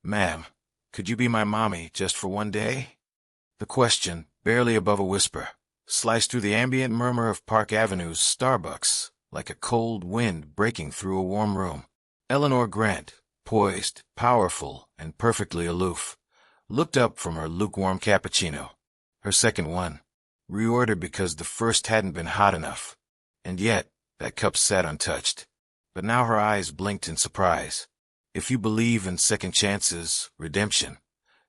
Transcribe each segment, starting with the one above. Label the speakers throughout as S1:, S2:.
S1: "Ma'am, could you be my mommy just for one day?" The question, barely above a whisper, sliced through the ambient murmur of Park Avenue's Starbucks like a cold wind breaking through a warm room. Eleanor Grant, poised, powerful, and perfectly aloof, looked up from her lukewarm cappuccino, her second one, reordered because the first hadn't been hot enough. And yet, that cup sat untouched. But now her eyes blinked in surprise. If you believe in second chances, redemption,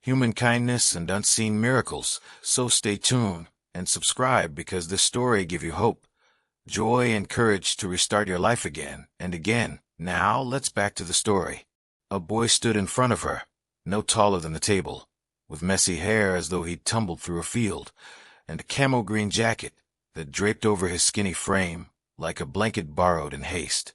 S1: human kindness, and unseen miracles, so stay tuned and subscribe, because this story gives you hope, joy, and courage to restart your life again and again. Now, let's back to the story. A boy stood in front of her, no taller than the table, with messy hair as though he'd tumbled through a field, and a camo green jacket that draped over his skinny frame like a blanket borrowed in haste.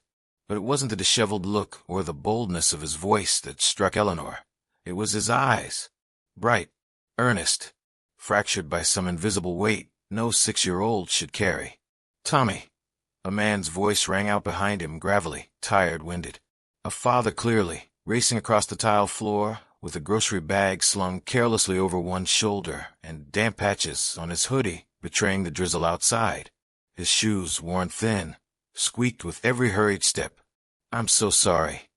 S1: But it wasn't the disheveled look or the boldness of his voice that struck Eleanor. It was his eyes, bright, earnest, fractured by some invisible weight no 6-year-old should carry. "Tommy," a man's voice rang out behind him, gravelly, tired-winded. A father, clearly, racing across the tile floor, with a grocery bag slung carelessly over one shoulder and damp patches on his hoodie betraying the drizzle outside. His shoes, worn thin, squeaked with every hurried step. "I'm so sorry,"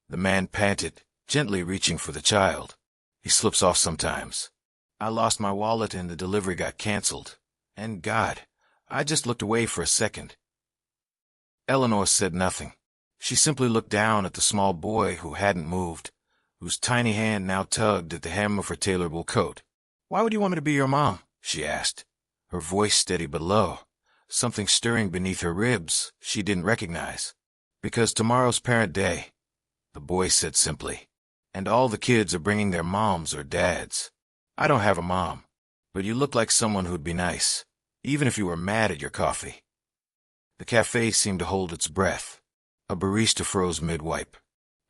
S1: the man panted, gently reaching for the child. "He slips off sometimes. I lost my wallet and the delivery got canceled. And God, I just looked away for a second." Eleanor said nothing. She simply looked down at the small boy who hadn't moved, whose tiny hand now tugged at the hem of her tailorable coat. "Why would you want me to be your mom?" she asked, her voice steady but low, something stirring beneath her ribs she didn't recognize. "Because tomorrow's Parent Day," the boy said simply, "and all the kids are bringing their moms or dads. I don't have a mom, but you look like someone who'd be nice, even if you were mad at your coffee." The cafe seemed to hold its breath. A barista froze mid-wipe.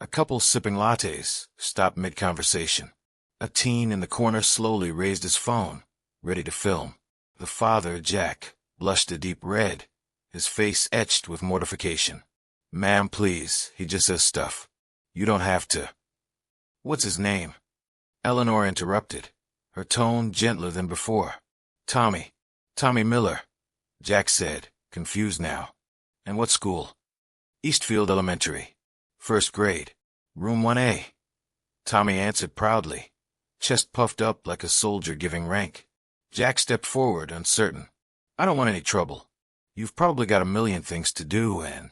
S1: A couple sipping lattes stopped mid-conversation. A teen in the corner slowly raised his phone, ready to film. The father, Jack, blushed a deep red, his face etched with mortification. "Ma'am, please, he just says stuff. You don't have to." "What's his name?" Eleanor interrupted, her tone gentler than before. "Tommy. Tommy Miller," Jack said, confused now. "And what school?" "Eastfield Elementary. First grade. Room 1A. Tommy answered proudly, chest puffed up like a soldier giving rank. Jack stepped forward, uncertain. "I don't want any trouble. You've probably got a million things to do, and—"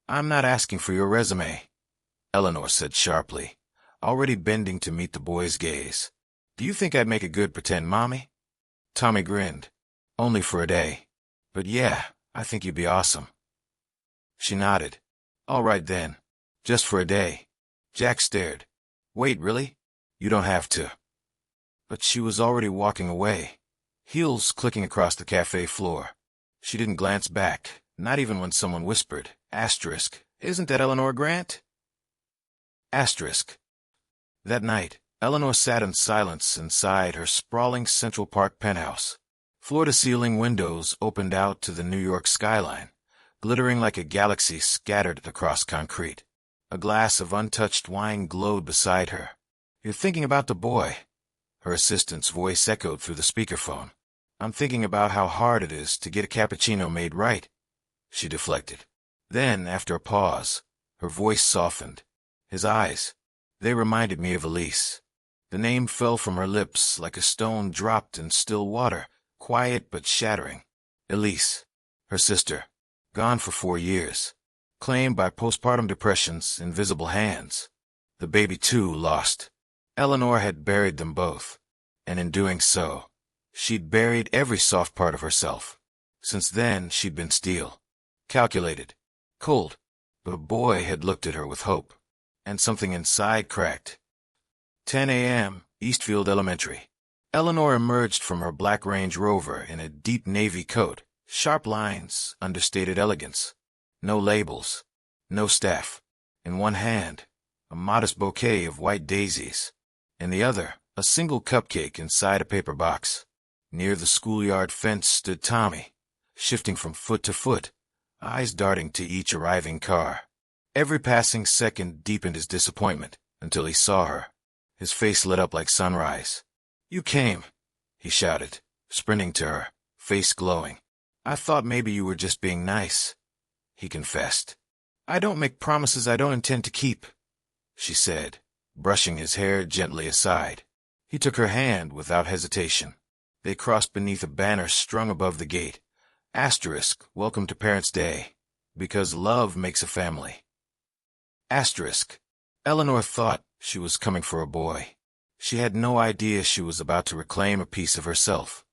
S1: "I'm not asking for your resume," Eleanor said sharply, already bending to meet the boy's gaze. "Do you think I'd make a good pretend mommy?" Tommy grinned. "Only for a day. But yeah, I think you'd be awesome." She nodded. "All right then. Just for a day." Jack stared. "Wait, really? You don't have to." But she was already walking away, heels clicking across the cafe floor. She didn't glance back, not even when someone whispered, "Asterisk, isn't that Eleanor Grant?" Asterisk. That night, Eleanor sat in silence inside her sprawling Central Park penthouse. Floor-to-ceiling windows opened out to the New York skyline, glittering like a galaxy scattered across concrete. A glass of untouched wine glowed beside her. "You're thinking about the boy," her assistant's voice echoed through the speakerphone. "I'm thinking about how hard it is to get a cappuccino made right," she deflected. Then, after a pause, her voice softened. "His eyes, they reminded me of Elise." The name fell from her lips like a stone dropped in still water, quiet but shattering. Elise, her sister, gone for 4 years, claimed by postpartum depression's invisible hands. The baby, too, lost. Eleanor had buried them both, and in doing so, she'd buried every soft part of herself. Since then, she'd been steel, calculated, cold. But a boy had looked at her with hope, and something inside cracked. 10 a.m., Eastfield Elementary. Eleanor emerged from her black Range Rover in a deep navy coat, sharp lines, understated elegance. No labels, no staff. In one hand, a modest bouquet of white daisies. In the other, a single cupcake inside a paper box. Near the schoolyard fence stood Tommy, shifting from foot to foot, eyes darting to each arriving car. Every passing second deepened his disappointment until he saw her. His face lit up like sunrise. "You came," he shouted, sprinting to her, face glowing. "I thought maybe you were just being nice," he confessed. "I don't make promises I don't intend to keep," she said, brushing his hair gently aside. He took her hand without hesitation. They crossed beneath a banner strung above the gate. Asterisk, welcome to Parents' Day, because love makes a family. Asterisk. Eleanor thought she was coming for a boy. She had no idea she was about to reclaim a piece of herself.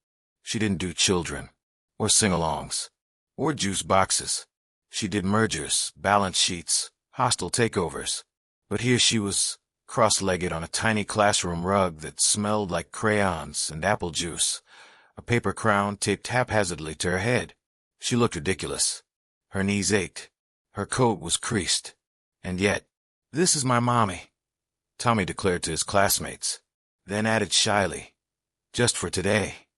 S1: She didn't do children, or sing-alongs, or juice boxes. She did mergers, balance sheets, hostile takeovers. But here she was, cross-legged on a tiny classroom rug that smelled like crayons and apple juice, a paper crown taped haphazardly to her head. She looked ridiculous. Her knees ached. Her coat was creased. And yet, "This is my mommy," Tommy declared to his classmates, then added shyly, "Just for today."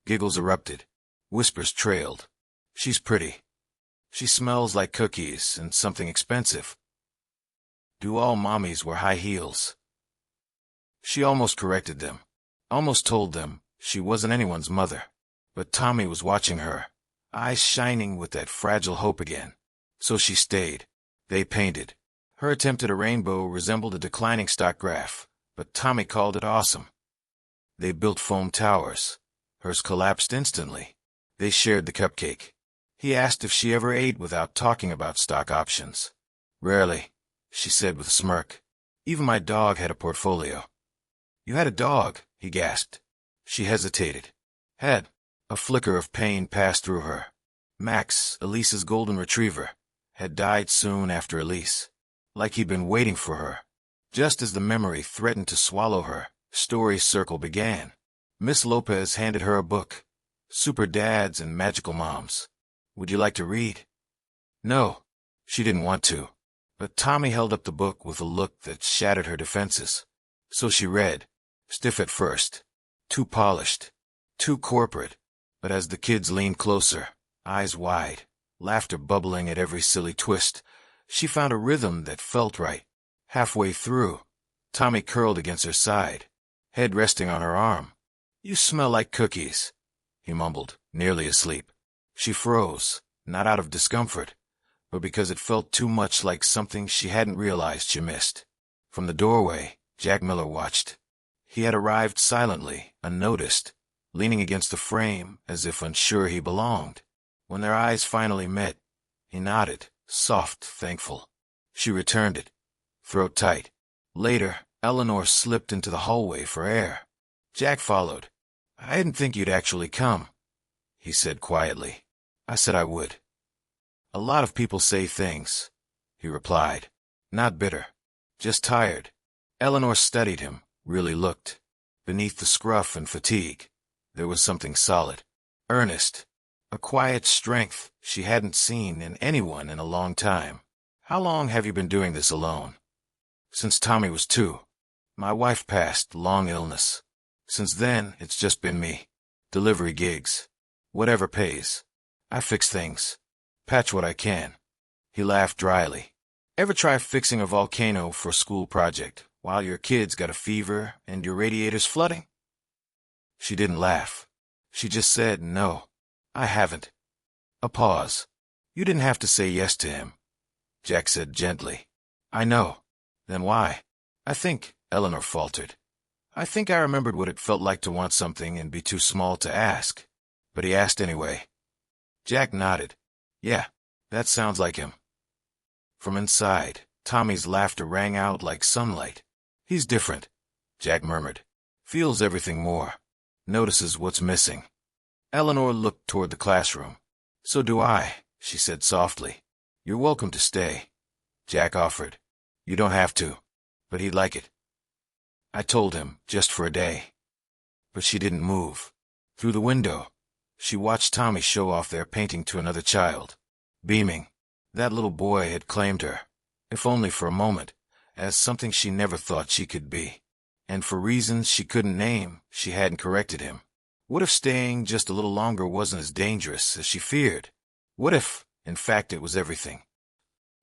S1: Giggles erupted. Whispers trailed. "She's pretty. She smells like cookies and something expensive. Do all mommies wear high heels?" She almost corrected them, almost told them she wasn't anyone's mother. But Tommy was watching her, eyes shining with that fragile hope again. So she stayed. They painted. Her attempt at a rainbow resembled a declining stock graph, but Tommy called it awesome. They built foam towers. Hers collapsed instantly. They shared the cupcake. He asked if she ever ate without talking about stock options. "Rarely," she said with a smirk. "Even my dog had a portfolio." "You had a dog?" he gasped. She hesitated. "Had." A flicker of pain passed through her. Max, Elise's golden retriever, had died soon after Elise. Like he'd been waiting for her. Just as the memory threatened to swallow her, story's circle began. Miss Lopez handed her a book. Super Dads and Magical Moms. "Would you like to read?" No, she didn't want to. But Tommy held up the book with a look that shattered her defenses. So she read, stiff at first, too polished, too corporate. But as the kids leaned closer, eyes wide, laughter bubbling at every silly twist, she found a rhythm that felt right. Halfway through, Tommy curled against her side, head resting on her arm. "You smell like cookies," he mumbled, nearly asleep. She froze, not out of discomfort, but because it felt too much like something she hadn't realized she missed. From the doorway, Jack Miller watched. He had arrived silently, unnoticed, leaning against the frame as if unsure he belonged. When their eyes finally met, he nodded, soft, thankful. She returned it, throat tight. Later, Eleanor slipped into the hallway for air. Jack followed. "I didn't think you'd actually come," he said quietly. "I said I would." "A lot of people say things," he replied. Not bitter, just tired. Eleanor studied him, really looked. Beneath the scruff and fatigue, there was something solid, earnest, a quiet strength she hadn't seen in anyone in a long time. "How long have you been doing this alone?" "Since Tommy was 2. My wife passed, long illness. Since then, it's just been me. Delivery gigs. Whatever pays. I fix things. Patch what I can." He laughed dryly. "Ever try fixing a volcano for a school project while your kid's got a fever and your radiator's flooding?" She didn't laugh. She just said, "No, I haven't." A pause. "You didn't have to say yes to him," Jack said gently. "I know." "Then why?" "I think," Eleanor faltered. "I think I remembered what it felt like to want something and be too small to ask. But he asked anyway." Jack nodded. "Yeah, that sounds like him." From inside, Tommy's laughter rang out like sunlight. "He's different," Jack murmured. "Feels everything more. Notices what's missing." Eleanor looked toward the classroom. "So do I," she said softly. "You're welcome to stay," Jack offered. "You don't have to, but he'd like it." "I told him, just for a day." But she didn't move. Through the window, she watched Tommy show off their painting to another child. Beaming, that little boy had claimed her, if only for a moment, as something she never thought she could be. And for reasons she couldn't name, she hadn't corrected him. What if staying just a little longer wasn't as dangerous as she feared? What if, in fact, it was everything?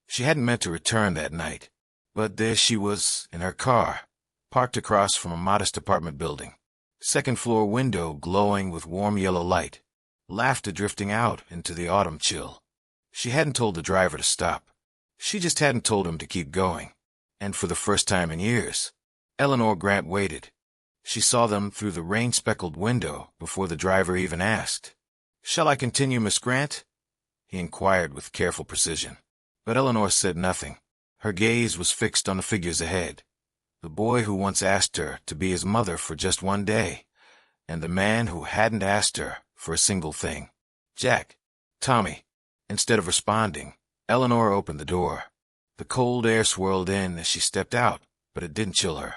S1: She hadn't meant to return that night, but there she was, in her car, parked across from a modest apartment building. Second-floor window glowing with warm yellow light. Laughter drifting out into the autumn chill. She hadn't told the driver to stop. She just hadn't told him to keep going. And for the first time in years, Eleanor Grant waited. She saw them through the rain-speckled window before the driver even asked. "Shall I continue, Miss Grant?" he inquired with careful precision. But Eleanor said nothing. Her gaze was fixed on the figures ahead. The boy who once asked her to be his mother for just one day, and the man who hadn't asked her for a single thing. "Jack." "Tommy." Instead of responding, Eleanor opened the door. The cold air swirled in as she stepped out, but it didn't chill her.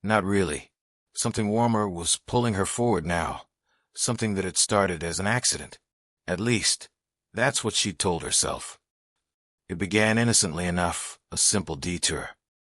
S1: Not really. Something warmer was pulling her forward now. Something that had started as an accident. At least, that's what she'd told herself. It began innocently enough, a simple detour.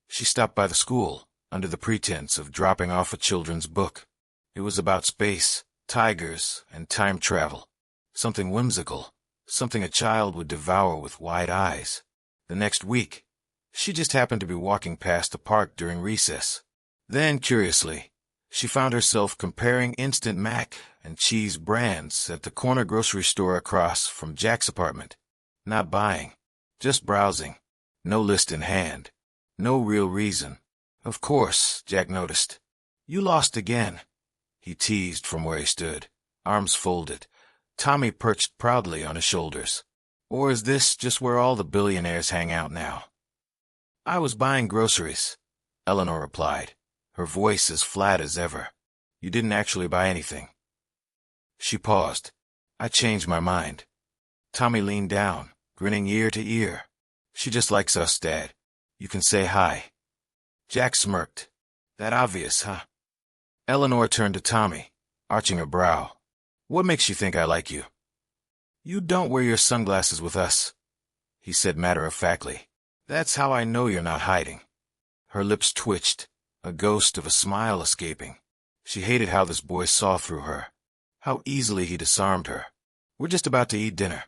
S1: She stopped by the school, under the pretense of dropping off a children's book. It was about space, tigers, and time travel. Something whimsical. Something a child would devour with wide eyes. The next week, she just happened to be walking past the park during recess. Then, curiously, she found herself comparing instant mac and cheese brands at the corner grocery store across from Jack's apartment. Not buying, just browsing. No list in hand. No real reason. "Of course," Jack noticed. "You lost again," he teased from where he stood, arms folded. Tommy perched proudly on his shoulders. "Or is this just where all the billionaires hang out now?" "I was buying groceries," Eleanor replied, her voice as flat as ever. "You didn't actually buy anything." She paused. "I changed my mind." Tommy leaned down, grinning ear to ear. "She just likes us, Dad. You can say hi." Jack smirked. "That obvious, huh?" Eleanor turned to Tommy, arching her brow. "What makes you think I like you?" "You don't wear your sunglasses with us," he said matter-of-factly. "That's how I know you're not hiding." Her lips twitched, a ghost of a smile escaping. She hated how this boy saw through her. How easily he disarmed her. "We're just about to eat dinner,"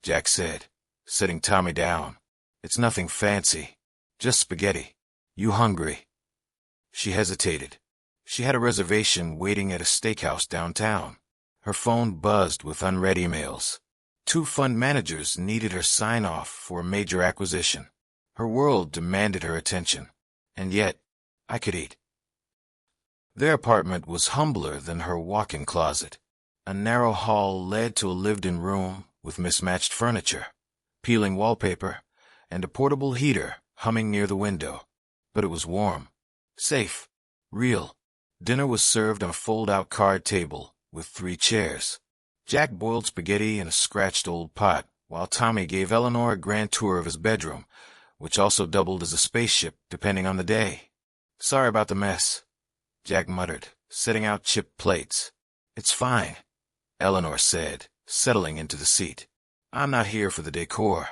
S1: Jack said, setting Tommy down. "It's nothing fancy. Just spaghetti. You hungry?" She hesitated. She had a reservation waiting at a steakhouse downtown. Her phone buzzed with unread emails. 2 fund managers needed her sign-off for a major acquisition. Her world demanded her attention. And yet, I could eat. Their apartment was humbler than her walk-in closet. A narrow hall led to a lived-in room with mismatched furniture, peeling wallpaper, and a portable heater humming near the window. But it was warm, safe, real. Dinner was served on a fold-out card table with 3 chairs. Jack boiled spaghetti in a scratched old pot, while Tommy gave Eleanor a grand tour of his bedroom, which also doubled as a spaceship depending on the day. "Sorry about the mess," Jack muttered, setting out chipped plates. "It's fine," Eleanor said, settling into the seat. "I'm not here for the decor."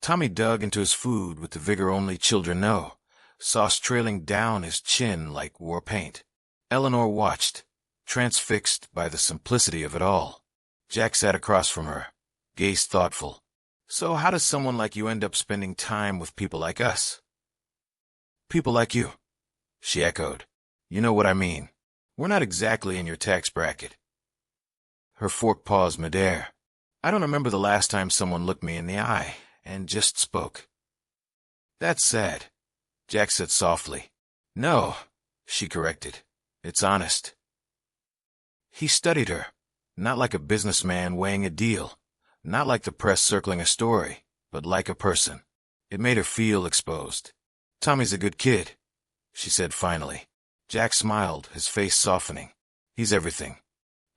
S1: Tommy dug into his food with the vigor only children know, sauce trailing down his chin like war paint. Eleanor watched, transfixed by the simplicity of it all. Jack sat across from her, gaze thoughtful. "So how does someone like you end up spending time with people like us?" "People like you," she echoed. "You know what I mean. We're not exactly in your tax bracket." Her fork paused midair. "I don't remember the last time someone looked me in the eye and just spoke." "That's sad," Jack said softly. "No," she corrected. "It's honest." He studied her, not like a businessman weighing a deal, not like the press circling a story, but like a person. It made her feel exposed. "Tommy's a good kid," she said finally. Jack smiled, his face softening. "He's everything."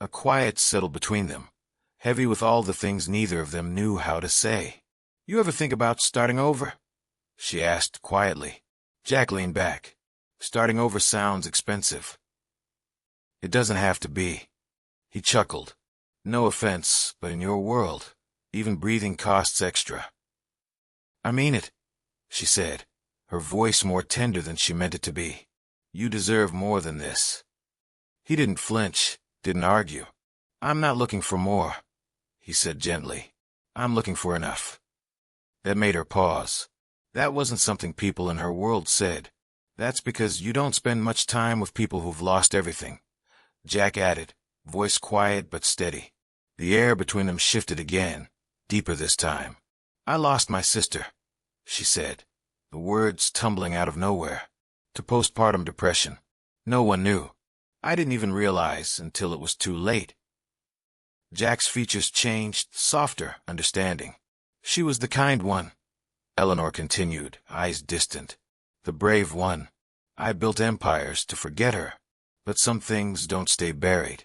S1: A quiet settled between them, heavy with all the things neither of them knew how to say. "You ever think about starting over?" she asked quietly. Jack leaned back. "Starting over sounds expensive." "It doesn't have to be." He chuckled. "No offense, but in your world, even breathing costs extra." "I mean it," she said, her voice more tender than she meant it to be. "You deserve more than this." He didn't flinch, didn't argue. "I'm not looking for more," he said gently. "I'm looking for enough." That made her pause. That wasn't something people in her world said. That's because you don't spend much time with people who've lost everything, Jack added, voice quiet but steady. The air between them shifted again, deeper this time. I lost my sister, she said, the words tumbling out of nowhere. To postpartum depression. No one knew. I didn't even realize until it was too late. Jack's features changed, softer, understanding. She was the kind one, Eleanor continued, eyes distant. The brave one. I built empires to forget her, but some things don't stay buried.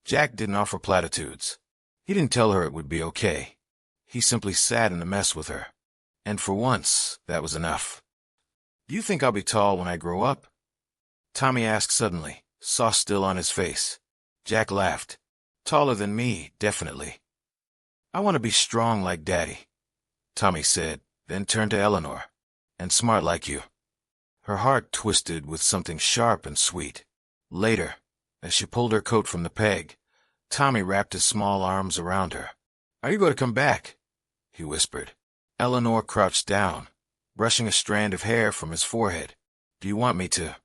S1: Jack didn't offer platitudes. He didn't tell her it would be okay. He simply sat in the mess with her. And for once, that was enough. Do you think I'll be tall when I grow up? Tommy asked suddenly, sauce still on his face. Jack laughed. Taller than me, definitely. I want to be strong like Daddy, Tommy said, then turned to Eleanor. And smart like you. Her heart twisted with something sharp and sweet. Later, as she pulled her coat from the peg, Tommy wrapped his small arms around her. Are you going to come back? He whispered. Eleanor crouched down, brushing a strand of hair from his forehead. Do you want me to?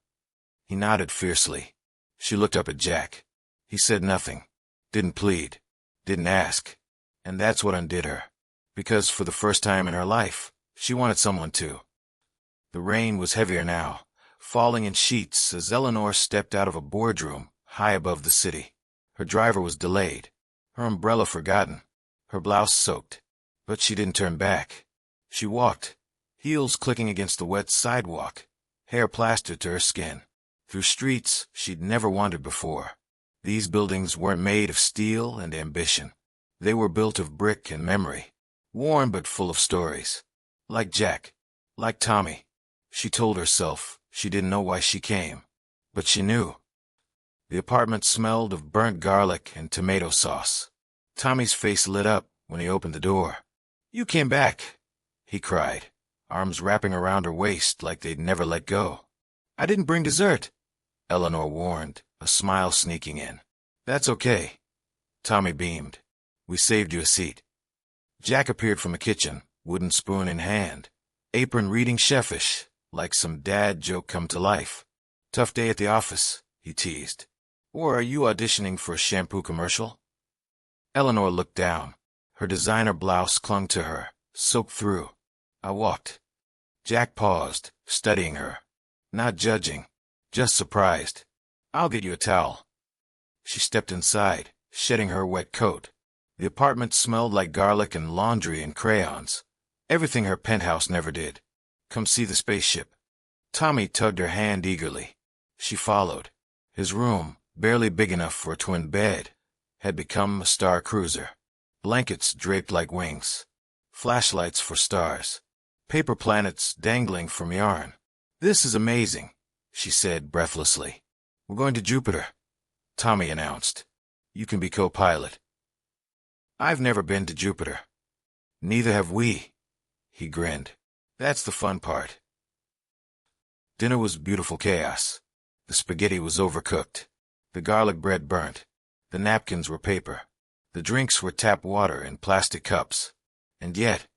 S1: He nodded fiercely. She looked up at Jack. He said nothing, didn't plead, didn't ask. And that's what undid her. Because for the first time in her life, she wanted someone to. The rain was heavier now, falling in sheets as Eleanor stepped out of a boardroom high above the city. Her driver was delayed, her umbrella forgotten, her blouse soaked. But she didn't turn back. She walked, heels clicking against the wet sidewalk, hair plastered to her skin, through streets she'd never wandered before. These buildings weren't made of steel and ambition. They were built of brick and memory, worn but full of stories. Like Jack, like Tommy. She told herself she didn't know why she came, but she knew. The apartment smelled of burnt garlic and tomato sauce. Tommy's face lit up when he opened the door. You came back, he cried, arms wrapping around her waist like they'd never let go. I didn't bring dessert, Eleanor warned, a smile sneaking in. That's okay, Tommy beamed. We saved you a seat. Jack appeared from the kitchen, wooden spoon in hand, apron reading chefish, like some dad joke come to life. Tough day at the office, he teased. Or are you auditioning for a shampoo commercial? Eleanor looked down. Her designer blouse clung to her, soaked through. I walked. Jack paused, studying her. Not judging, just surprised. I'll get you a towel. She stepped inside, shedding her wet coat. The apartment smelled like garlic and laundry and crayons. Everything her penthouse never did. Come see the spaceship. Tommy tugged her hand eagerly. She followed. His room, barely big enough for a twin bed, had become a star cruiser. Blankets draped like wings. Flashlights for stars. Paper planets dangling from yarn. This is amazing, she said breathlessly. We're going to Jupiter, Tommy announced. You can be co-pilot. I've never been to Jupiter. Neither have we, he grinned. That's the fun part. Dinner was beautiful chaos. The spaghetti was overcooked. The garlic bread burnt. The napkins were paper. The drinks were tap water in plastic cups. And yet,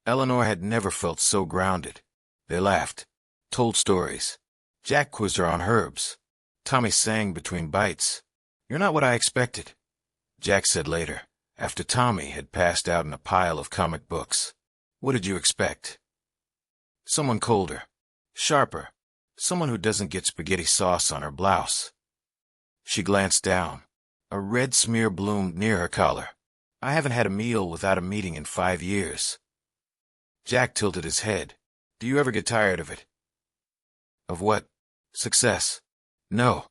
S1: Eleanor had never felt so grounded. They laughed, told stories. Jack quizzed her on herbs. Tommy sang between bites. You're not what I expected, Jack said later, after Tommy had passed out in a pile of comic books. What did you expect? Someone colder, sharper, someone who doesn't get spaghetti sauce on her blouse. She glanced down. A red smear bloomed near her collar. I haven't had a meal without a meeting in 5 years. Jack tilted his head. Do you ever get tired of it? Of what? Success. No.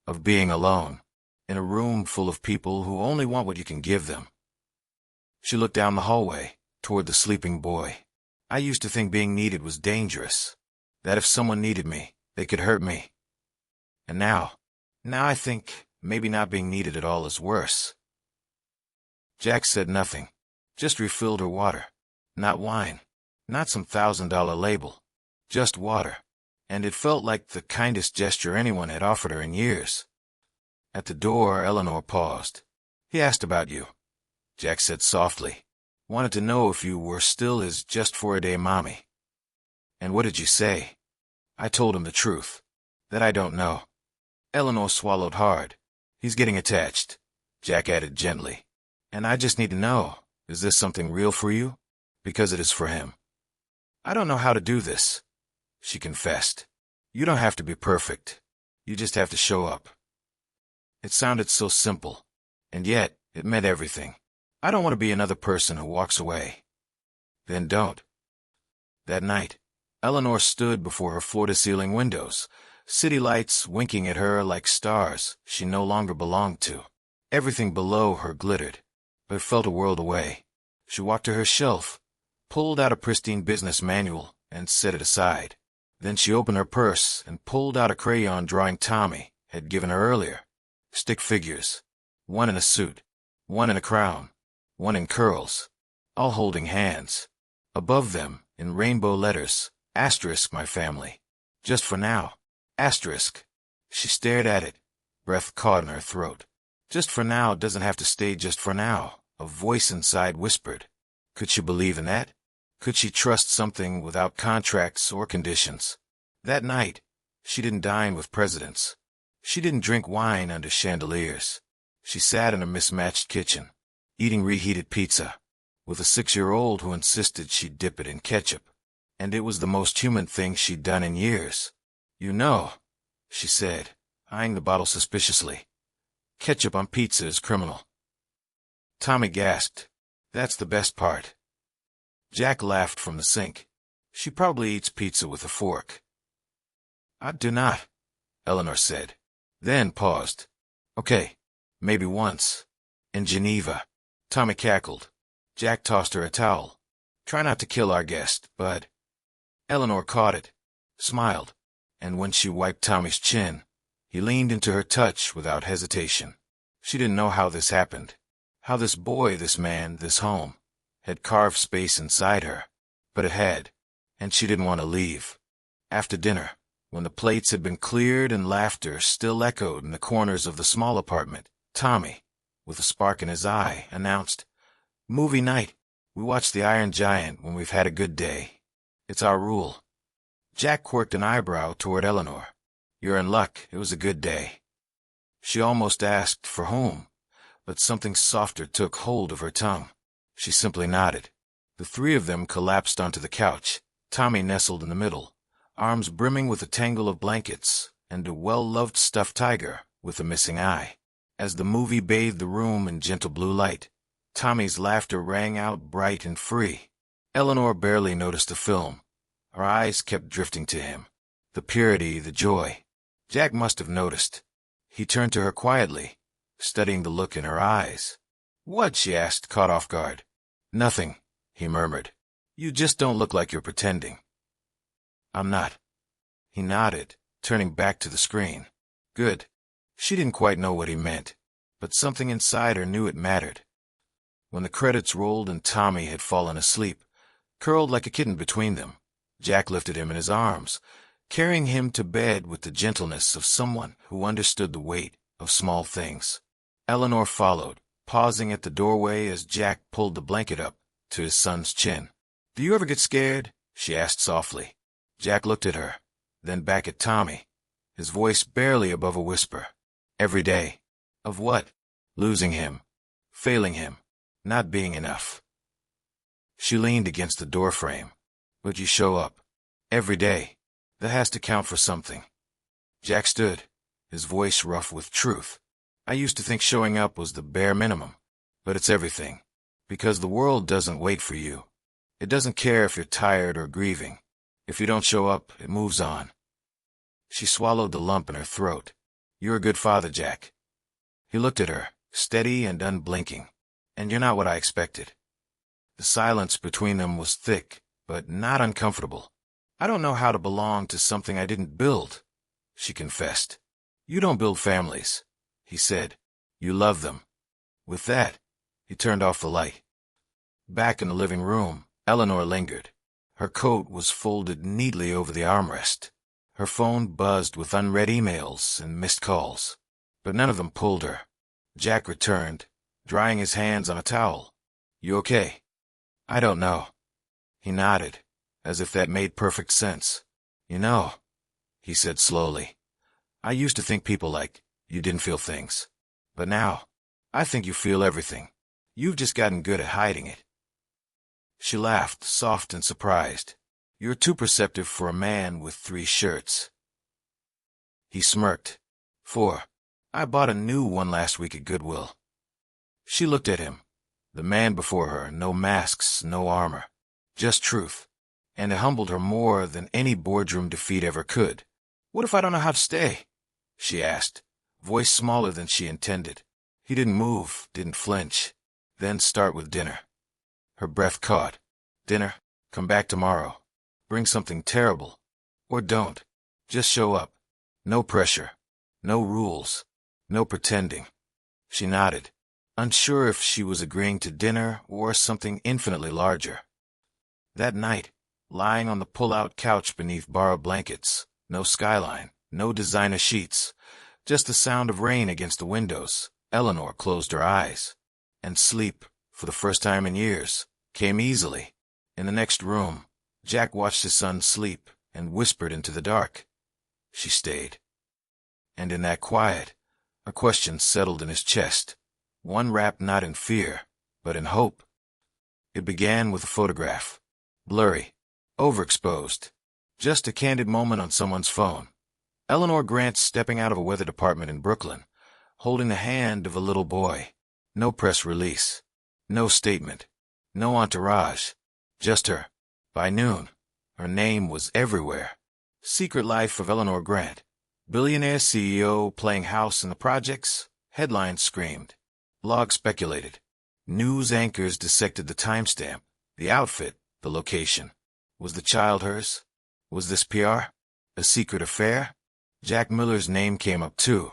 S1: Of being alone. In a room full of people who only want what you can give them. She looked down the hallway, toward the sleeping boy. I used to think being needed was dangerous. That if someone needed me, they could hurt me. And now I think maybe not being needed at all is worse. Jack said nothing, just refilled her water. Not wine, not some $1,000 label, just water. And it felt like the kindest gesture anyone had offered her in years. At the door, Eleanor paused. He asked about you, Jack said softly. Wanted to know if you were still his just-for-a-day mommy. And what did you say? I told him the truth. That I don't know. Eleanor swallowed hard. He's getting attached, Jack added gently. And I just need to know, is this something real for you? Because it is for him. I don't know how to do this, she confessed. You don't have to be perfect. You just have to show up. It sounded so simple, and yet it meant everything. I don't want to be another person who walks away. Then don't. That night, Eleanor stood before her floor-to-ceiling windows, city lights winking at her like stars she no longer belonged to. Everything below her glittered, but felt a world away. She walked to her shelf, pulled out a pristine business manual, and set it aside. Then she opened her purse and pulled out a crayon drawing Tommy had given her earlier. Stick figures. One in a suit, one in a crown, one in curls, all holding hands. Above them, in rainbow letters, asterisk my family. Just for now. Asterisk. She stared at it, breath caught in her throat. Just for now doesn't have to stay just for now, a voice inside whispered. Could she believe in that? Could she trust something without contracts or conditions? That night, she didn't dine with presidents. She didn't drink wine under chandeliers. She sat in a mismatched kitchen, eating reheated pizza, with a 6-year-old who insisted she'd dip it in ketchup. And it was the most human thing she'd done in years. You know, she said, eyeing the bottle suspiciously. Ketchup on pizza is criminal. Tommy gasped. That's the best part. Jack laughed from the sink. She probably eats pizza with a fork. I do not, Eleanor said, then paused. Okay, maybe once. In Geneva. Tommy cackled. Jack tossed her a towel. Try not to kill our guest, bud. Eleanor caught it, smiled, and when she wiped Tommy's chin, he leaned into her touch without hesitation. She didn't know how this happened, how this boy, this man, this home, had carved space inside her, but it had, and she didn't want to leave. After dinner, when the plates had been cleared and laughter still echoed in the corners of the small apartment, Tommy, with a spark in his eye, announced, Movie night. We watch The Iron Giant when we've had a good day. It's our rule. Jack quirked an eyebrow toward Eleanor. You're in luck. It was a good day. She almost asked for whom, but something softer took hold of her tongue. She simply nodded. The three of them collapsed onto the couch, Tommy nestled in the middle, arms brimming with a tangle of blankets, and a well-loved stuffed tiger with a missing eye. As the movie bathed the room in gentle blue light, Tommy's laughter rang out bright and free. Eleanor barely noticed the film. Her eyes kept drifting to him. The purity, the joy. Jack must have noticed. He turned to her quietly, studying the look in her eyes. What? She asked, caught off guard. Nothing, he murmured. You just don't look like you're pretending. I'm not. He nodded, turning back to the screen. Good. She didn't quite know what he meant, but something inside her knew it mattered. When the credits rolled and Tommy had fallen asleep, curled like a kitten between them, Jack lifted him in his arms, carrying him to bed with the gentleness of someone who understood the weight of small things. Eleanor followed, pausing at the doorway as Jack pulled the blanket up to his son's chin. Do you ever get scared? She asked softly. Jack looked at her, then back at Tommy, his voice barely above a whisper. Every day. Of what? Losing him. Failing him. Not being enough. She leaned against the doorframe. But you show up. Every day. That has to count for something. Jack stood, his voice rough with truth. I used to think showing up was the bare minimum. But it's everything. Because the world doesn't wait for you. It doesn't care if you're tired or grieving. If you don't show up, it moves on. She swallowed the lump in her throat. You're a good father, Jack. He looked at her, steady and unblinking. And you're not what I expected. The silence between them was thick, but not uncomfortable. I don't know how to belong to something I didn't build, she confessed. You don't build families, he said. You love them. With that, he turned off the light. Back in the living room, Eleanor lingered. Her coat was folded neatly over the armrest. Her phone buzzed with unread emails and missed calls, but none of them pulled her. Jack returned, drying his hands on a towel. You okay? I don't know. He nodded, as if that made perfect sense. You know, he said slowly. I used to think people like you didn't feel things. But now, I think you feel everything. You've just gotten good at hiding it. She laughed, soft and surprised. You're too perceptive for a man with 3 shirts. He smirked. 4. I bought a new one last week at Goodwill. She looked at him. The man before her, no masks, no armor. Just truth. And it humbled her more than any boardroom defeat ever could. What if I don't know how to stay? She asked, voice smaller than she intended. He didn't move, didn't flinch. Then start with dinner. Her breath caught. Dinner? Come back tomorrow. Bring something terrible. Or don't. Just show up. No pressure. No rules. No pretending. She nodded, unsure if she was agreeing to dinner or something infinitely larger. That night, lying on the pull-out couch beneath borrowed blankets, no skyline, no designer sheets, just the sound of rain against the windows, Eleanor closed her eyes. And sleep, for the first time in years, came easily. In the next room, Jack watched his son sleep and whispered into the dark. She stayed. And in that quiet, a question settled in his chest, one wrapped not in fear, but in hope. It began with a photograph. Blurry. Overexposed. Just a candid moment on someone's phone. Eleanor Grant stepping out of a weather department in Brooklyn, holding the hand of a little boy. No press release. No statement. No entourage. Just her. By noon, her name was everywhere. Secret Life of Eleanor Grant. Billionaire CEO playing house in the projects. Headlines screamed. Blogs speculated. News anchors dissected the timestamp, the outfit, the location. Was the child hers? Was this PR? A secret affair? Jack Miller's name came up too.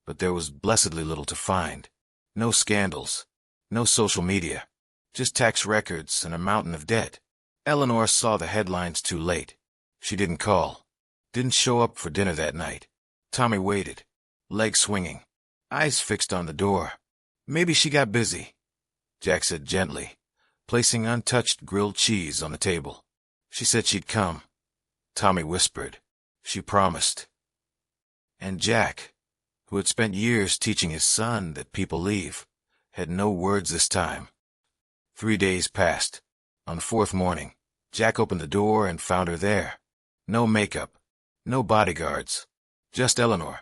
S1: But there was blessedly little to find. No scandals. No social media. Just tax records and a mountain of debt. Eleanor saw the headlines too late. She didn't call. Didn't show up for dinner that night. Tommy waited, legs swinging, eyes fixed on the door. Maybe she got busy, Jack said gently, placing untouched grilled cheese on the table. She said she'd come. Tommy whispered. She promised. And Jack, who had spent years teaching his son that people leave, had no words this time. 3 days passed. On the 4th morning, Jack opened the door and found her there. No makeup. No bodyguards. Just Eleanor.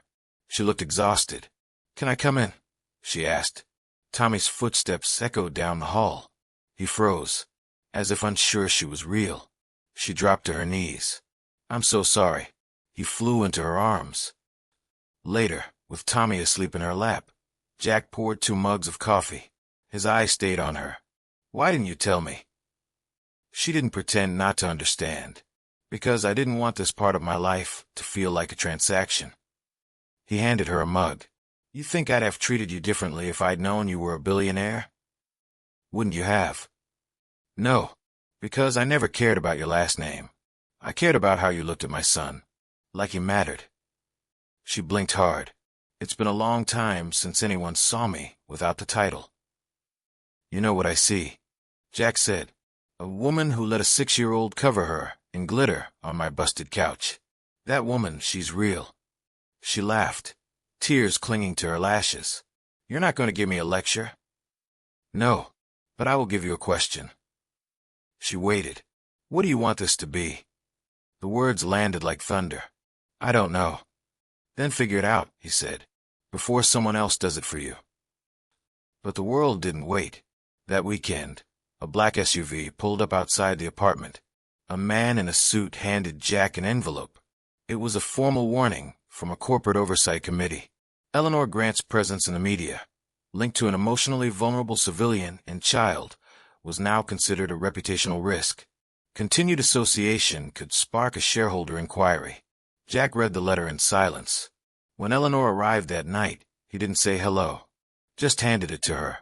S1: She looked exhausted. Can I come in? She asked. Tommy's footsteps echoed down the hall. He froze, as if unsure she was real. She dropped to her knees. I'm so sorry. He flew into her arms. Later, with Tommy asleep in her lap, Jack poured 2 mugs of coffee. His eyes stayed on her. Why didn't you tell me? She didn't pretend not to understand. Because I didn't want this part of my life to feel like a transaction. He handed her a mug. You think I'd have treated you differently if I'd known you were a billionaire? Wouldn't you have? No, because I never cared about your last name. I cared about how you looked at my son, like he mattered. She blinked hard. It's been a long time since anyone saw me without the title. You know what I see, Jack said. A woman who let a 6-year-old cover her in glitter on my busted couch. That woman, she's real. She laughed, tears clinging to her lashes. You're not going to give me a lecture? No, but I will give you a question. She waited. What do you want this to be? The words landed like thunder. I don't know. Then figure it out, he said, before someone else does it for you. But the world didn't wait. That weekend, a black SUV pulled up outside the apartment. A man in a suit handed Jack an envelope. It was a formal warning from a corporate oversight committee. Eleanor Grant's presence in the media, linked to an emotionally vulnerable civilian and child, was now considered a reputational risk. Continued association could spark a shareholder inquiry. Jack read the letter in silence. When Eleanor arrived that night, he didn't say hello, just handed it to her.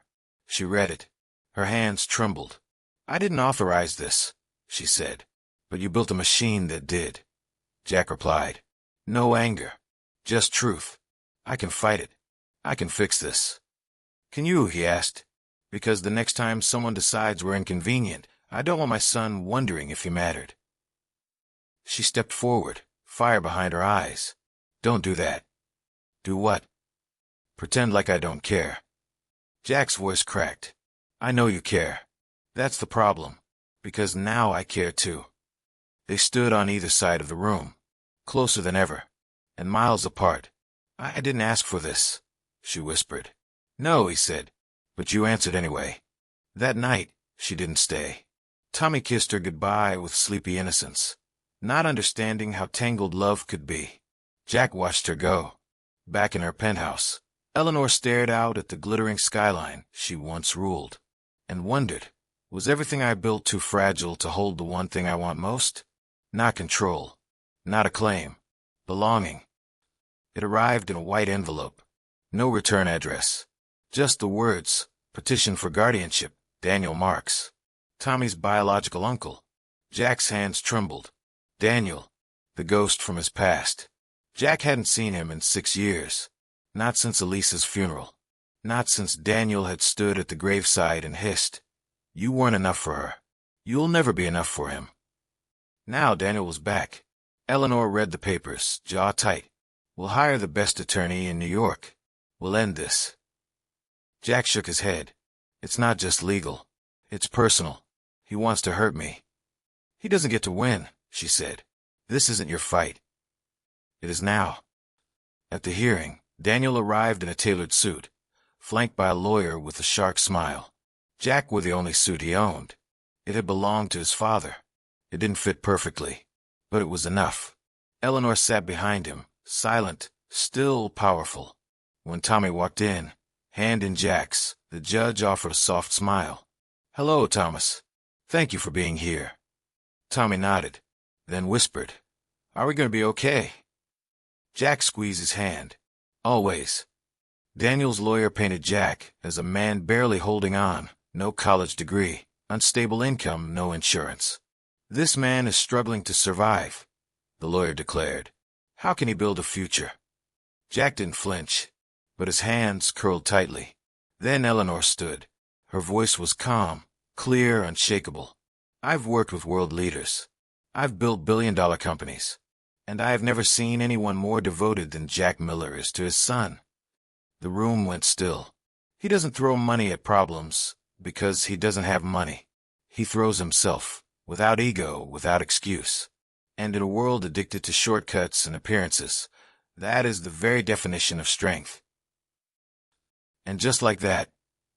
S1: She read it. Her hands trembled. I didn't authorize this, she said. But you built a machine that did. Jack replied. No anger. Just truth. I can fight it. I can fix this. Can you? He asked. Because the next time someone decides we're inconvenient, I don't want my son wondering if he mattered. She stepped forward, fire behind her eyes. Don't do that. Do what? Pretend like I don't care. Jack's voice cracked. I know you care. That's the problem. Because now I care too. They stood on either side of the room, closer than ever, and miles apart. I didn't ask for this, she whispered. No, he said, but you answered anyway. That night, she didn't stay. Tommy kissed her goodbye with sleepy innocence, not understanding how tangled love could be. Jack watched her go. Back in her penthouse, Eleanor stared out at the glittering skyline she once ruled, and wondered, was everything I built too fragile to hold the one thing I want most? Not control, not acclaim, belonging. It arrived in a white envelope. No return address. Just the words, petition for guardianship, Daniel Marks. Tommy's biological uncle. Jack's hands trembled. Daniel, the ghost from his past. Jack hadn't seen him in 6 years. Not since Elisa's funeral. Not since Daniel had stood at the graveside and hissed, "You weren't enough for her. You'll never be enough for him." Now Daniel was back. Eleanor read the papers, jaw tight. We'll hire the best attorney in New York. We'll end this. Jack shook his head. It's not just legal. It's personal. He wants to hurt me. He doesn't get to win, she said. This isn't your fight. It is now. At the hearing, Daniel arrived in a tailored suit, flanked by a lawyer with a shark smile. Jack wore the only suit he owned. It had belonged to his father. It didn't fit perfectly, but it was enough. Eleanor sat behind him, silent, still powerful. When Tommy walked in, hand in Jack's, the judge offered a soft smile. "Hello, Thomas. Thank you for being here." Tommy nodded, then whispered, "Are we going to be okay?" Jack squeezed his hand. "Always." Daniel's lawyer painted Jack as a man barely holding on, no college degree, unstable income, no insurance. "This man is struggling to survive," the lawyer declared. "How can he build a future?" Jack didn't flinch, but his hands curled tightly. Then Eleanor stood. Her voice was calm, clear, unshakable. "I've worked with world leaders. I've built billion-dollar companies. And I have never seen anyone more devoted than Jack Miller is to his son." The room went still. He doesn't throw money at problems because he doesn't have money. He throws himself, without ego, without excuse. And in a world addicted to shortcuts and appearances, that is the very definition of strength. And just like that,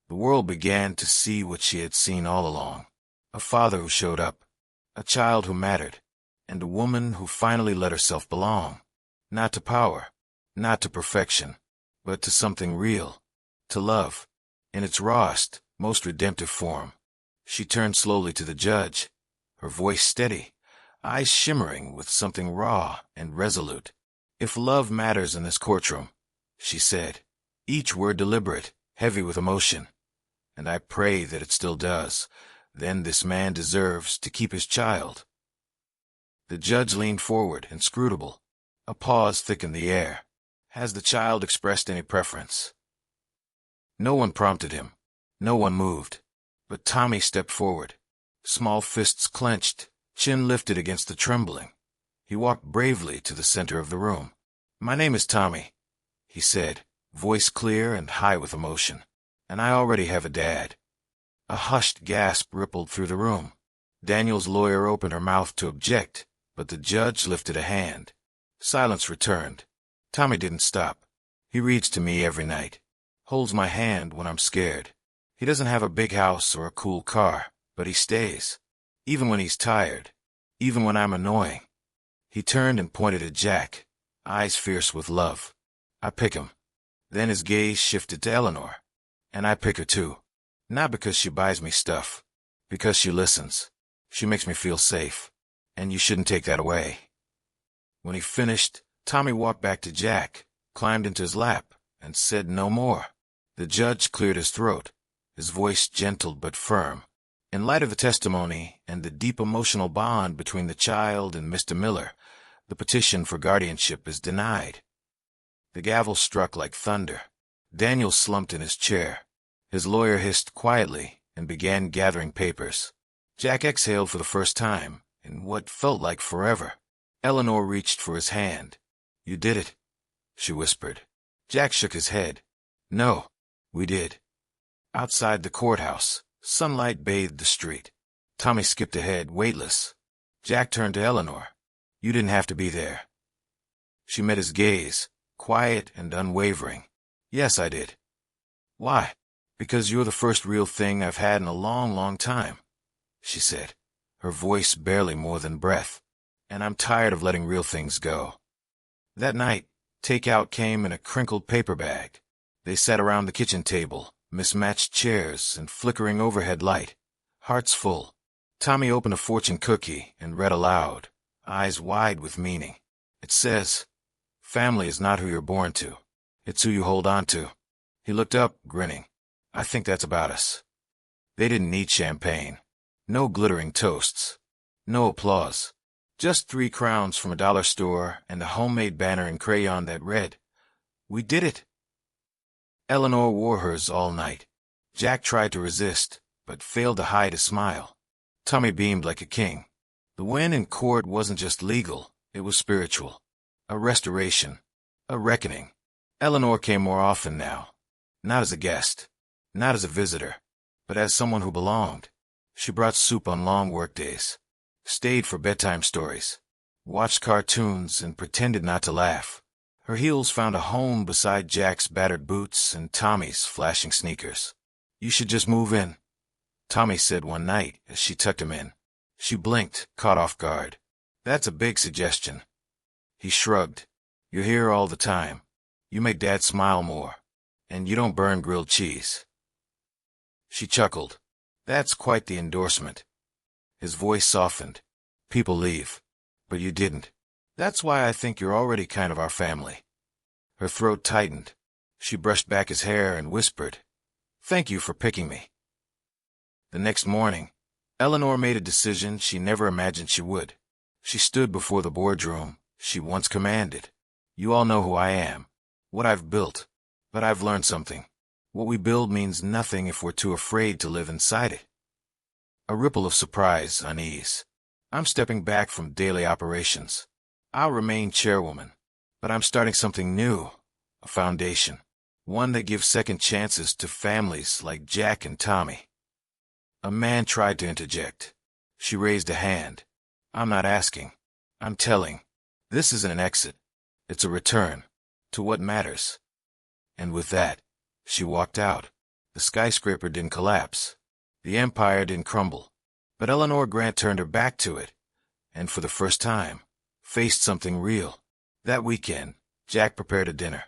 S1: the world began to see what she had seen all along. A father who showed up, a child who mattered, and a woman who finally let herself belong. Not to power, not to perfection, but to something real, to love, in its rawest, most redemptive form. She turned slowly to the judge, her voice steady, eyes shimmering with something raw and resolute. "If love matters in this courtroom," she said, each word deliberate, heavy with emotion, "and I pray that it still does, then this man deserves to keep his child." The judge leaned forward, inscrutable. A pause thickened the air. "Has the child expressed any preference?" No one prompted him. No one moved. But Tommy stepped forward. Small fists clenched, chin lifted against the trembling. He walked bravely to the center of the room. "My name is Tommy," he said, voice clear and high with emotion. "And I already have a dad." A hushed gasp rippled through the room. Daniel's lawyer opened her mouth to object, but the judge lifted a hand. Silence returned. Tommy didn't stop. "He reads to me every night. Holds my hand when I'm scared. He doesn't have a big house or a cool car, but he stays. Even when he's tired. Even when I'm annoying." He turned and pointed at Jack, eyes fierce with love. "I pick him." Then his gaze shifted to Eleanor. "And I pick her too. Not because she buys me stuff. Because she listens. She makes me feel safe. And you shouldn't take that away." When he finished, Tommy walked back to Jack, climbed into his lap, and said no more. The judge cleared his throat, his voice gentle but firm. "In light of the testimony and the deep emotional bond between the child and Mr. Miller, the petition for guardianship is denied." The gavel struck like thunder. Daniel slumped in his chair. His lawyer hissed quietly and began gathering papers. Jack exhaled for the first time in what felt like forever. Eleanor reached for his hand. "You did it," she whispered. Jack shook his head. "No, we did." Outside the courthouse, sunlight bathed the street. Tommy skipped ahead, weightless. Jack turned to Eleanor. "You didn't have to be there." She met his gaze, quiet and unwavering. "Yes, I did." "Why?" "Because you're the first real thing I've had in a long, long time," she said, her voice barely more than breath. "And I'm tired of letting real things go." That night, takeout came in a crinkled paper bag. They sat around the kitchen table, mismatched chairs and flickering overhead light, hearts full. Tommy opened a fortune cookie and read aloud, eyes wide with meaning. It says, "Family is not who you're born to. It's who you hold on to." He looked up, grinning. "I think that's about us." They didn't need champagne. No glittering toasts. No applause. Just 3 crowns from a dollar store and a homemade banner in crayon that read, "We did it." Eleanor wore hers all night. Jack tried to resist, but failed to hide a smile. Tommy beamed like a king. The win in court wasn't just legal, it was spiritual. A restoration. A reckoning. Eleanor came more often now. Not as a guest. Not as a visitor. But as someone who belonged. She brought soup on long workdays. Stayed for bedtime stories. Watched cartoons and pretended not to laugh. Her heels found a home beside Jack's battered boots and Tommy's flashing sneakers. "You should just move in," Tommy said one night as she tucked him in. She blinked, caught off guard. "That's a big suggestion." He shrugged. "You're here all the time. You make Dad smile more. And you don't burn grilled cheese." She chuckled. "That's quite the endorsement." His voice softened. "People leave. But you didn't. That's why I think you're already kind of our family." Her throat tightened. She brushed back his hair and whispered, "Thank you for picking me." The next morning, Eleanor made a decision she never imagined she would. She stood before the boardroom she once commanded. "You all know who I am, what I've built, but I've learned something. What we build means nothing if we're too afraid to live inside it." A ripple of surprise, unease. "I'm stepping back from daily operations. I'll remain chairwoman, but I'm starting something new, a foundation, one that gives second chances to families like Jack and Tommy." A man tried to interject. She raised a hand. "I'm not asking. I'm telling. This isn't an exit. It's a return to what matters." And with that, she walked out. The skyscraper didn't collapse. The empire didn't crumble. But Eleanor Grant turned her back to it, and for the first time, faced something real. That weekend, Jack prepared a dinner.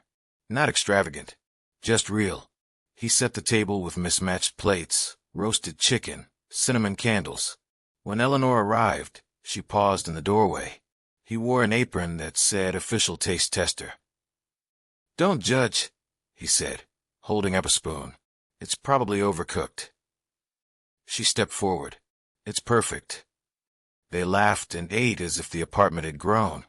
S1: Not extravagant, just real. He set the table with mismatched plates, roasted chicken, cinnamon candles. When Eleanor arrived, she paused in the doorway. He wore an apron that said official taste tester. "Don't judge," he said, holding up a spoon. "It's probably overcooked." She stepped forward. "It's perfect." They laughed and ate as if the apartment had grown,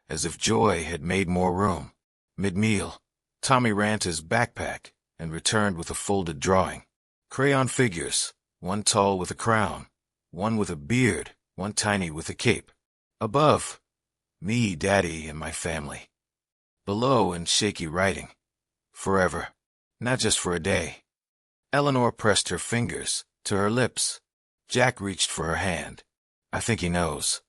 S1: as if joy had made more room. Mid-meal, Tommy ran to his backpack and returned with a folded drawing. Crayon figures, one tall with a crown, one with a beard, one tiny with a cape. Above, me, Daddy, and my family. Below, in shaky writing, forever, not just for a day. Eleanor pressed her fingers to her lips. Jack reached for her hand. "I think he knows."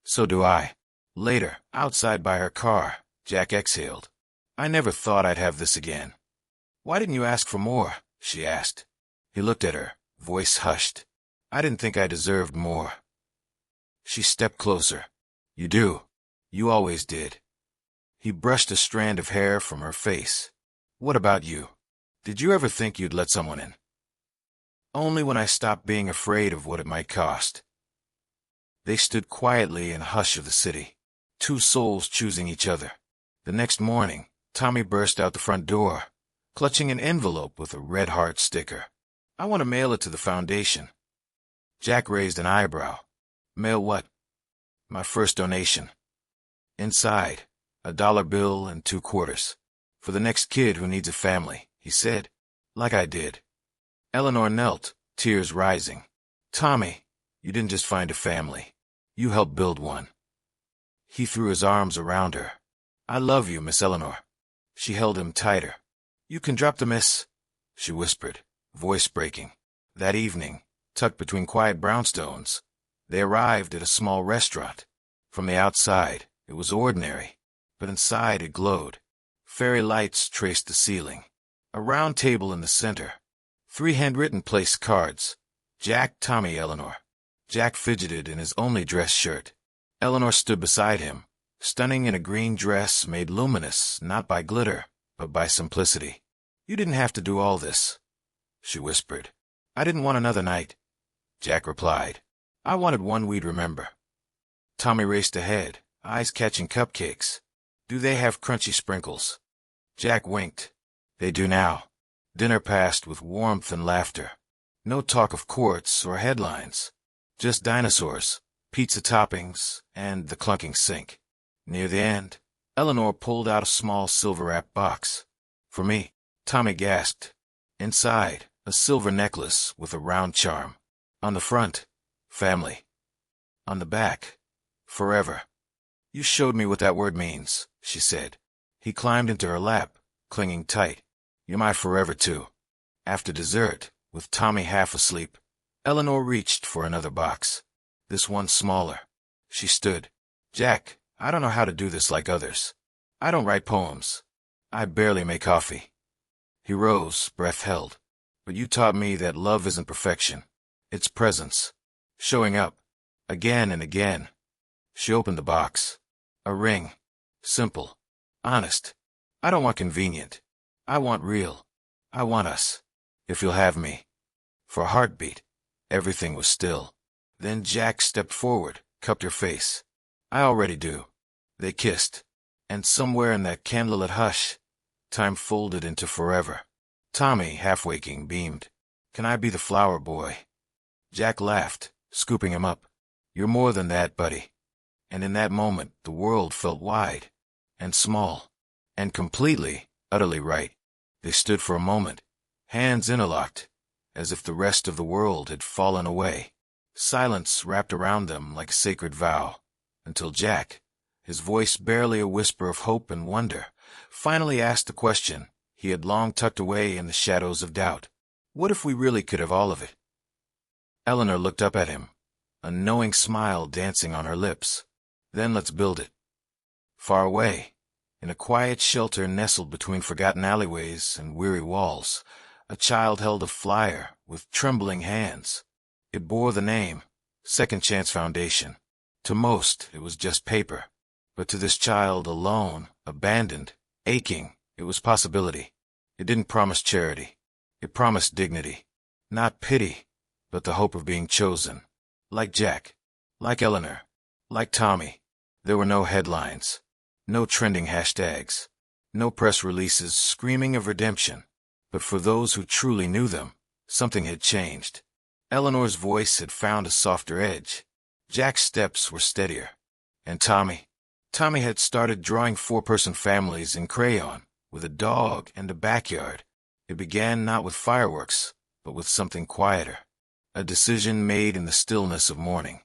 S1: "So do I." Later, outside by her car, Jack exhaled. "I never thought I'd have this again." "Why didn't you ask for more?" she asked. He looked at her, voice hushed. "I didn't think I deserved more." She stepped closer. "You do. You always did." He brushed a strand of hair from her face. "What about you? Did you ever think you'd let someone in?" "Only when I stopped being afraid of what it might cost." They stood quietly in a hush of the city, two souls choosing each other. The next morning, Tommy burst out the front door, clutching an envelope with a red heart sticker. "I want to mail it to the foundation." Jack raised an eyebrow. "Mail what?" "My first donation." Inside, a dollar bill and 2 quarters. "For the next kid who needs a family," he said. "Like I did." Eleanor knelt, tears rising. "Tommy, you didn't just find a family. You helped build one." He threw his arms around her. I love you, Miss Eleanor. She held him tighter. You can drop the miss, she whispered, voice breaking. That evening, tucked between quiet brownstones, they arrived at a small restaurant. From the outside, it was ordinary, but inside it glowed. Fairy lights traced the ceiling. A round table in the center. 3 handwritten place cards. Jack, Tommy, Eleanor. Jack fidgeted in his only dress shirt. Eleanor stood beside him, stunning in a green dress made luminous not by glitter, but by simplicity. You didn't have to do all this, she whispered. I didn't want another night, Jack replied. I wanted one we'd remember. Tommy raced ahead, eyes catching cupcakes. Do they have crunchy sprinkles? Jack winked. They do now. Dinner passed with warmth and laughter. No talk of courts or headlines. Just dinosaurs, pizza toppings, and the clunking sink. Near the end, Eleanor pulled out a small silver-wrapped box. For me, Tommy gasped. Inside, a silver necklace with a round charm. On the front, family. On the back, forever. You showed me what that word means, she said. He climbed into her lap, clinging tight. You're my forever, too. After dessert, with Tommy half asleep, Eleanor reached for another box. This one smaller. She stood. Jack, I don't know how to do this like others. I don't write poems. I barely make coffee. He rose, breath held. But you taught me that love isn't perfection. It's presence. Showing up. Again and again. She opened the box. A ring. Simple. Honest. I don't want convenient. I want real. I want us. If you'll have me. For a heartbeat. Everything was still. Then Jack stepped forward, cupped her face. I already do. They kissed. And somewhere in that candlelit hush, time folded into forever. Tommy, half-waking, beamed. Can I be the flower boy? Jack laughed, scooping him up. You're more than that, buddy. And in that moment, the world felt wide, and small, and completely, utterly right. They stood for a moment, hands interlocked, as if the rest of the world had fallen away. Silence wrapped around them like a sacred vow, until Jack, his voice barely a whisper of hope and wonder, finally asked the question he had long tucked away in the shadows of doubt. What if we really could have all of it? Eleanor looked up at him, a knowing smile dancing on her lips. Then let's build it. Far away, in a quiet shelter nestled between forgotten alleyways and weary walls, a child held a flyer with trembling hands. It bore the name, Second Chance Foundation. To most, it was just paper. But to this child alone, abandoned, aching, it was possibility. It didn't promise charity. It promised dignity. Not pity, but the hope of being chosen. Like Jack. Like Eleanor. Like Tommy. There were no headlines. No trending hashtags. No press releases screaming of redemption. But for those who truly knew them, something had changed. Eleanor's voice had found a softer edge. Jack's steps were steadier. And Tommy had started drawing 4-person families in crayon, with a dog and a backyard. It began not with fireworks, but with something quieter. A decision made in the stillness of morning.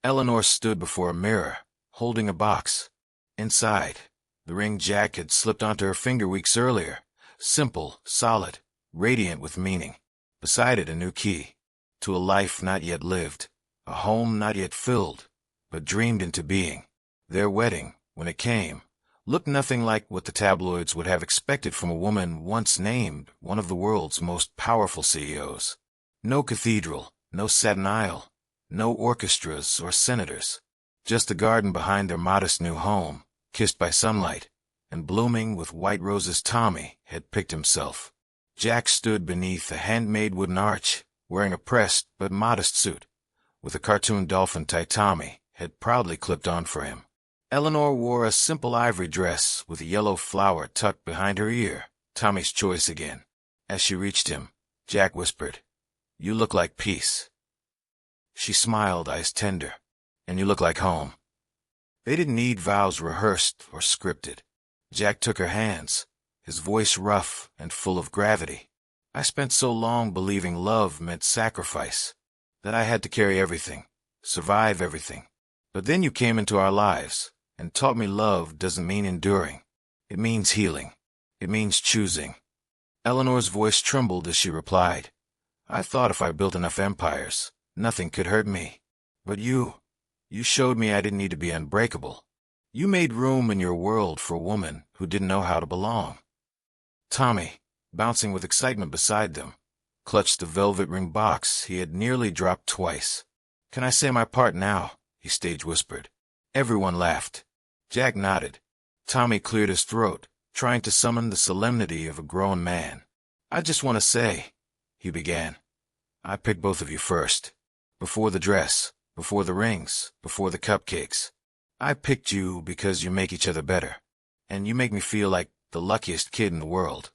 S1: Eleanor stood before a mirror, holding a box. Inside, the ring Jack had slipped onto her finger weeks earlier. Simple, solid, radiant with meaning. Beside it, a new key. To a life not yet lived. A home not yet filled, but dreamed into being. Their wedding, when it came, looked nothing like what the tabloids would have expected from a woman once named one of the world's most powerful CEOs. No cathedral, no satin aisle, no orchestras or senators. Just the garden behind their modest new home, kissed by sunlight, and blooming with white roses. Tommy had picked himself. Jack stood beneath a handmade wooden arch, wearing a pressed but modest suit, with a cartoon dolphin tie Tommy had proudly clipped on for him. Eleanor wore a simple ivory dress with a yellow flower tucked behind her ear, Tommy's choice again. As she reached him, Jack whispered, "You look like peace." She smiled, eyes tender. "And you look like home." They didn't need vows rehearsed or scripted. Jack took her hands, his voice rough and full of gravity. "I spent so long believing love meant sacrifice, that I had to carry everything, survive everything. But then you came into our lives, and taught me love doesn't mean enduring. It means healing. It means choosing. Eleanor's voice trembled as she replied, I thought if I built enough empires, nothing could hurt me. But you showed me I didn't need to be unbreakable. You made room in your world for a woman who didn't know how to belong. Tommy, bouncing with excitement beside them, clutched the velvet-ringed box he had nearly dropped twice. Can I say my part now? He stage whispered. Everyone laughed. Jack nodded. Tommy cleared his throat, trying to summon the solemnity of a grown man. I just want to say, he began, I picked both of you first. Before the dress, before the rings, before the cupcakes. I picked you because you make each other better, and you make me feel like the luckiest kid in the world.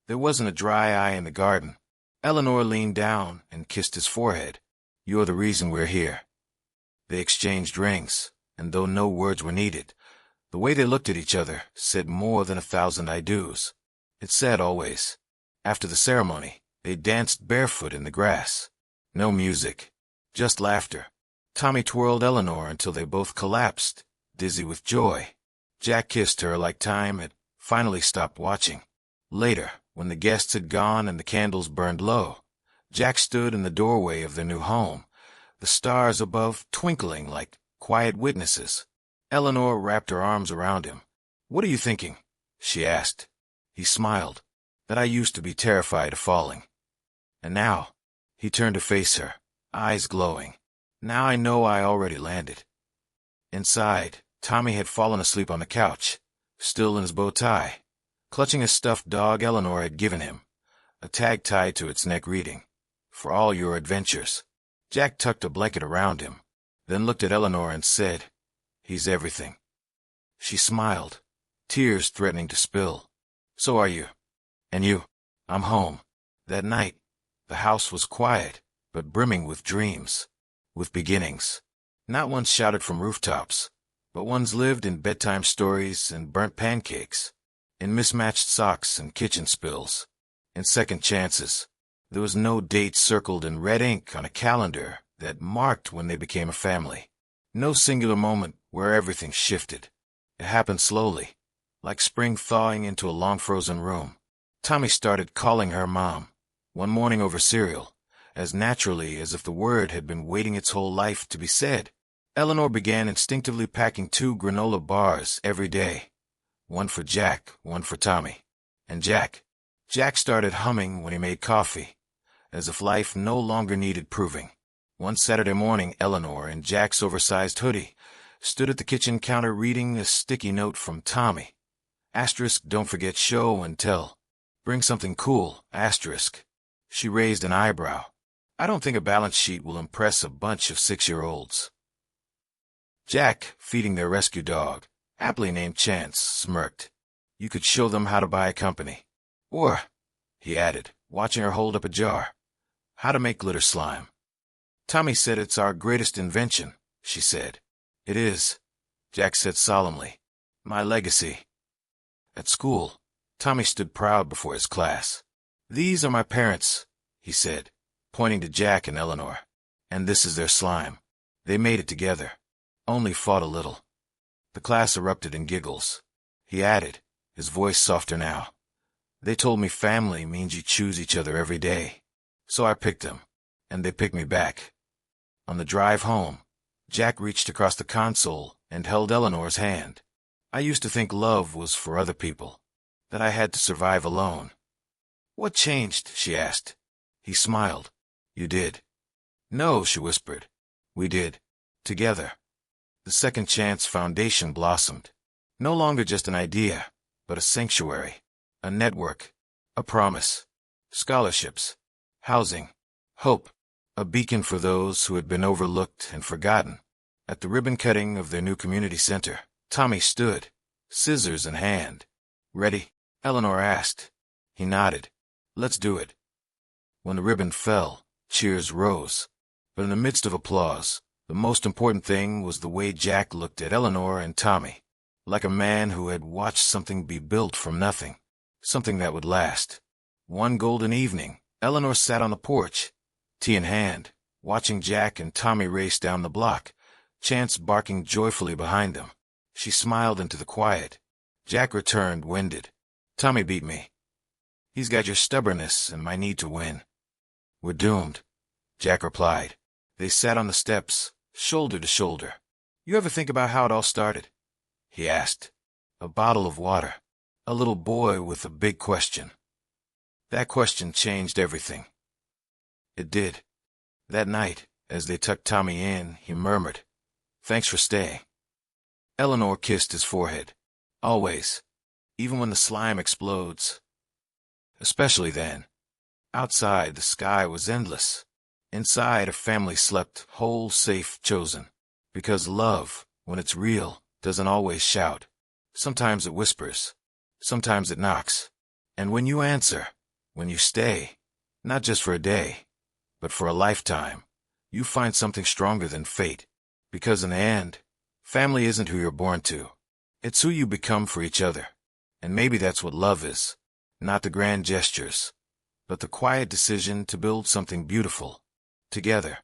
S1: There wasn't a dry eye in the garden. Eleanor leaned down and kissed his forehead. You're the reason we're here. They exchanged rings, and though no words were needed, the way they looked at each other said more than 1,000 I do's. It said always. After the ceremony, they danced barefoot in the grass. No music, just laughter. Tommy twirled Eleanor until they both collapsed, dizzy with joy. Jack kissed her like time had finally stopped watching. Later, when the guests had gone and the candles burned low, Jack stood in the doorway of their new home, the stars above twinkling like quiet witnesses. Eleanor wrapped her arms around him. What are you thinking? She asked. He smiled. That I used to be terrified of falling. And now, he turned to face her, eyes glowing. Now I know I already landed. Inside, Tommy had fallen asleep on the couch, still in his bow tie, clutching a stuffed dog Eleanor had given him, a tag tied to its neck reading, For all your adventures. Jack tucked a blanket around him, then looked at Eleanor and said, He's everything. She smiled, tears threatening to spill. So are you. And you. I'm home. That night, the house was quiet, but brimming with dreams, with beginnings. Not ones shouted from rooftops, but ones lived in bedtime stories and burnt pancakes, in mismatched socks and kitchen spills, in second chances. There was no date circled in red ink on a calendar that marked when they became a family. No singular moment where everything shifted. It happened slowly, like spring thawing into a long-frozen room. Tommy started calling her Mom, one morning over cereal, as naturally as if the word had been waiting its whole life to be said. Eleanor began instinctively packing 2 granola bars every day, one for Jack, one for Tommy. And Jack started humming when he made coffee, as if life no longer needed proving. One Saturday morning, Eleanor, in Jack's oversized hoodie, stood at the kitchen counter reading a sticky note from Tommy. Asterisk, don't forget show and tell. Bring something cool, asterisk. She raised an eyebrow. I don't think a balance sheet will impress a bunch of 6-year-olds. Jack, feeding their rescue dog, aptly named Chance, smirked. You could show them how to buy a company. Or, he added, watching her hold up a jar, how to make glitter slime. Tommy said it's our greatest invention, she said. It is, Jack said solemnly. My legacy. At school, Tommy stood proud before his class. These are my parents, he said, pointing to Jack and Eleanor. And this is their slime. They made it together. Only fought a little. The class erupted in giggles. He added, his voice softer now. They told me family means you choose each other every day. So I picked them, and they picked me back. On the drive home, Jack reached across the console and held Eleanor's hand. I used to think love was for other people, that I had to survive alone. What changed? She asked. He smiled. You did. No, she whispered. We did. Together. The Second Chance Foundation blossomed. No longer just an idea, but a sanctuary, a network, a promise, scholarships, housing, hope, a beacon for those who had been overlooked and forgotten. At the ribbon cutting of their new community center, Tommy stood, scissors in hand. Ready? Eleanor asked. He nodded. Let's do it. When the ribbon fell, cheers rose. But in the midst of applause, the most important thing was the way Jack looked at Eleanor and Tommy, like a man who had watched something be built from nothing, something that would last. One golden evening, Eleanor sat on the porch, tea in hand, watching Jack and Tommy race down the block, Chance barking joyfully behind them. She smiled into the quiet. Jack returned, winded. Tommy beat me. He's got your stubbornness and my need to win. We're doomed, Jack replied. They sat on the steps, shoulder to shoulder. You ever think about how it all started? He asked. A bottle of water. A little boy with a big question. That question changed everything. It did. That night, as they tucked Tommy in, he murmured, Thanks for staying. Eleanor kissed his forehead. Always. Even when the slime explodes. Especially then. Outside, the sky was endless. Inside, a family slept, whole, safe, chosen. Because love, when it's real, doesn't always shout. Sometimes it whispers. Sometimes it knocks. And when you answer, when you stay, not just for a day, but for a lifetime, you find something stronger than fate. Because in the end, family isn't who you're born to. It's who you become for each other. And maybe that's what love is. Not the grand gestures, but the quiet decision to build something beautiful. Together.